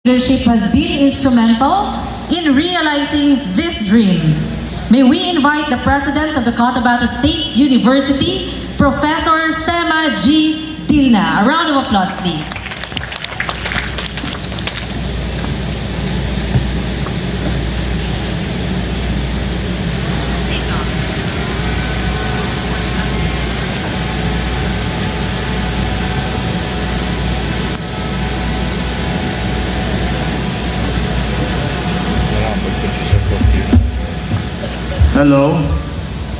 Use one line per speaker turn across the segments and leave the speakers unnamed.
Leadership has been instrumental in realizing this dream. May we invite the President of the Cotabato State University, Professor Sema G. Dilna. A round of applause, please.
Hello.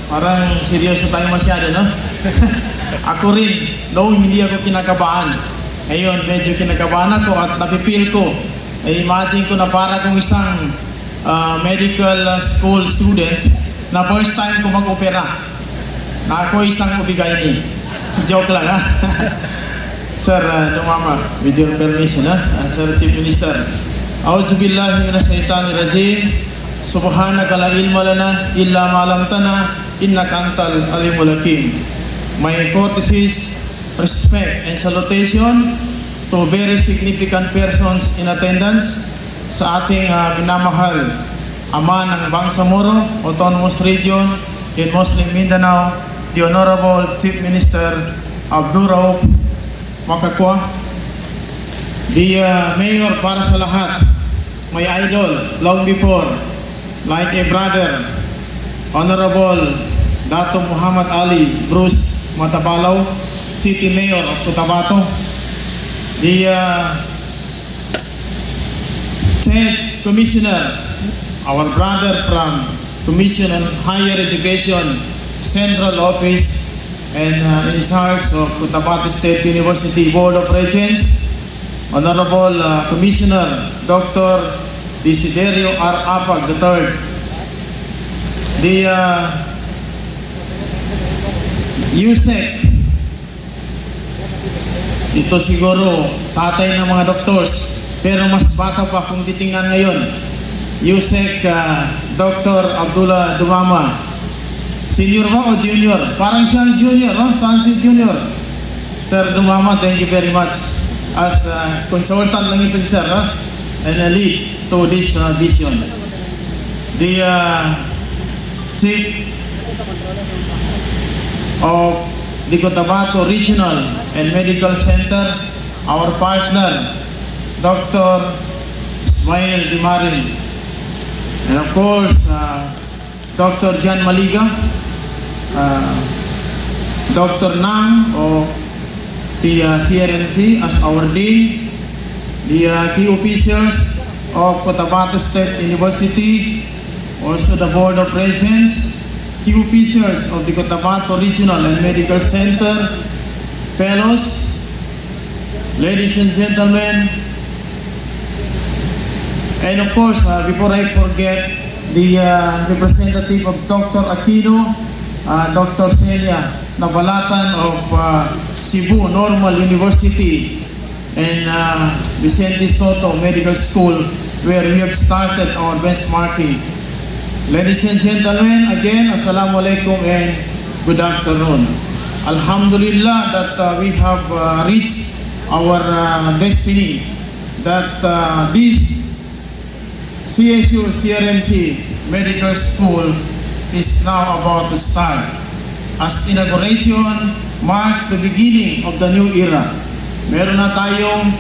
Parang seryoso tayo masyado, no? Ako rin, noong hindi ako kinakabahan. Ngayon, medyo kinakabahan ako at napipil ko. Imagine ko na para kong isang medical school student na first time ko mag-opera. Na ako isang ubigayni. Joke lang, ha? Sir, Dumama, with your permission, ha? Sir Chief Minister. A'udzu billahi minas syaithanir rajim. Subhanaka la ilma lana illa ma 'allamtana innaka antal alimul hakim. My courtesies, respect and salutation to very significant persons in attendance sa ating minamahal Ama ng Bangsamoro, Autonomous Region in Muslim Mindanao, the Honorable Chief Minister Abdul Rauf Makakwa, the Mayor para sa lahat, my idol long before, like a brother, Honorable Dato Muhammad Ali Bruce Matabalaw, City Mayor of Cotabato, the State Commissioner, our brother from Commission on Higher Education Central Office and in charge of Cotabato State University Board of Regents, Honorable Commissioner Dr. Desiderio R. Apag III, the USEC, ito siguro tatay ng mga doctors, pero mas bata pa kung titingnan ngayon, USEC Dr. Abdullah Dumama, senior ba o junior? Parang siyang junior, no? Saan si junior? Sir Dumama, thank you very much. As consultant lang ito si Sir, no? And a lead to this vision. The Chief of the Cotabato Regional and Medical Center, our partner, Dr. Ismael Dimarin, and of course, Dr. Jan Maliga, Dr. Nang of the CRNC as our Dean, the key officials of Cotabato State University, also the Board of Regents, key officials of the Cotabato Regional and Medical Center, fellows, ladies and gentlemen, and of course, before I forget, the representative of Dr. Aquino, Dr. Celia Nabalatan of Cebu Normal University, and Vicente Soto Medical School, where we have started our benchmarking. Ladies and gentlemen, again, Assalamualaikum and good afternoon. Alhamdulillah that we have reached our destiny, that this CSU CRMC Medical School is now about to start, as inauguration marks the beginning of the new era. Meron na tayong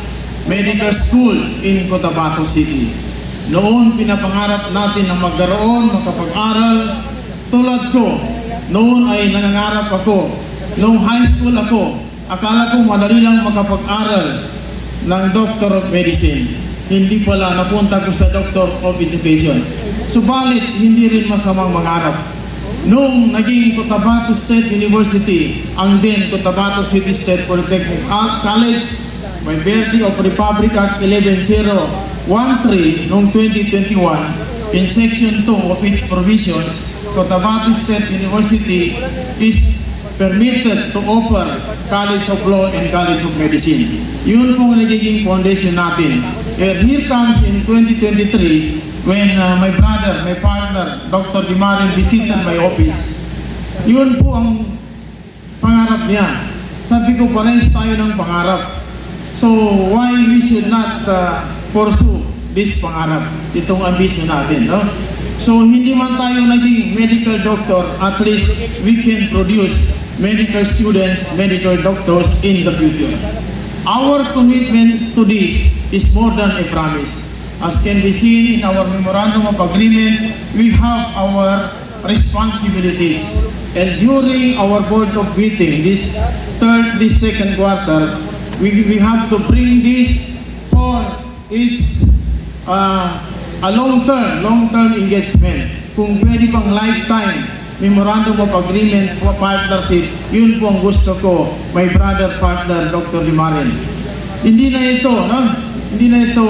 medical school in Cotabato City. Noon, pinapangarap natin na magkaroon, makapag-aral. Tulad ko, noon ay nangangarap ako. Noong high school ako, akala ko madali lang makapag-aral ng Doctor of Medicine. Hindi pala, napunta ko sa Doctor of Education. Subalit, hindi rin masamang mangarap. Noong naging Cotabato State University, ang din Cotabato City State Polytechnic College, by birthday of Republic Act 11013 noong 2021, in Section 2 of its provisions, Cotabato State University is permitted to offer College of Law and College of Medicine. Yun pong nagiging foundation natin. And here comes in 2023, when my brother, my partner, Dr. Dimarin visited my office. Yun po ang pangarap niya. Sabi ko, parehas tayo ng pangarap. So why we should not pursue this pangarap, itong ambisyon natin. No? So hindi man tayo naging medical doctor, at least we can produce medical students, medical doctors in the future. Our commitment to this is more than a promise. As can be seen in our memorandum of agreement, we have our responsibilities. And during our board of meeting, this second quarter, we have to bring this for its a long-term engagement. Kung pwede pang lifetime memorandum of agreement for partnership, yun po ang gusto ko, my brother partner, Dr. Limarin. Hindi na ito, no? Hindi na ito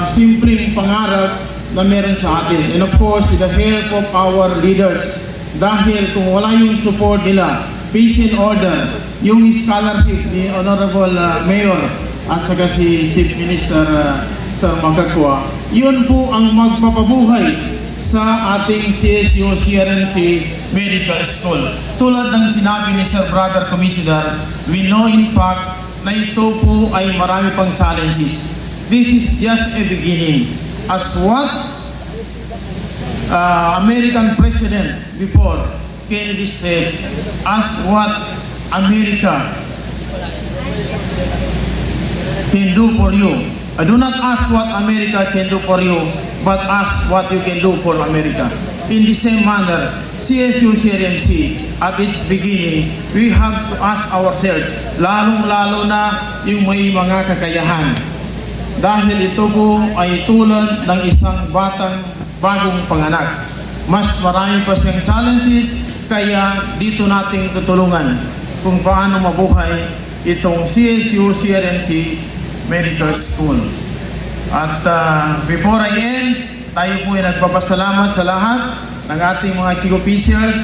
simpleng pangarap na meron sa atin. And of course, with the help of our leaders, dahil kung wala yung support nila, peace and order, yung scholarship ni Honorable Mayor at saka si Chief Minister Sir Magkakwa, yun po ang magpapabuhay sa ating CSU CRMC Medical School. Tulad ng sinabi ni Sir Brother Commissioner, we know in fact na ito po ay marami pang challenges. This is just a beginning. As what American President before Kennedy said, as what America can do for you. I do not ask what America can do for you, but ask what you can do for America. In the same manner, CSU CRMC, at its beginning, we have to ask ourselves, lalong-lalo na yung may mga kakayahan. Dahil ito po ay tulad ng isang batang bagong panganak. Mas marami pa siyang challenges, kaya dito nating tutulungan kung paano mabuhay itong CSU CRMC Medical School. At before I end, tayo po ay nagpapasalamat sa lahat ng ating mga key officials,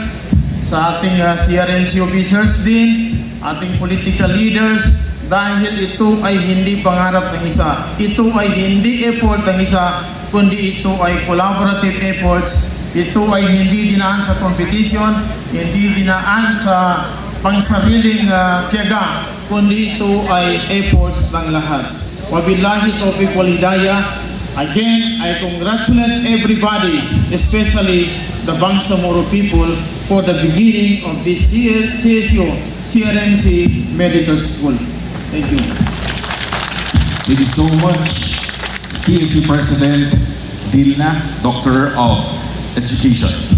sa ating CRMC officers din, ating political leaders, dahil ito ay hindi pangarap ng isa. Ito ay hindi effort ng isa, kundi ito ay collaborative efforts. Ito ay hindi dinaan sa competition, hindi dinaan sa pangsariling tiyaga, kundi ito ay efforts ng lahat. Wabillahi taufiq wal hidayah. Again, I congratulate everybody, especially the Bangsamoro people, for the beginning of this CSU CRMC Medical School. Thank you.
Thank you so much, CSU President Dilna, Doctor of Education.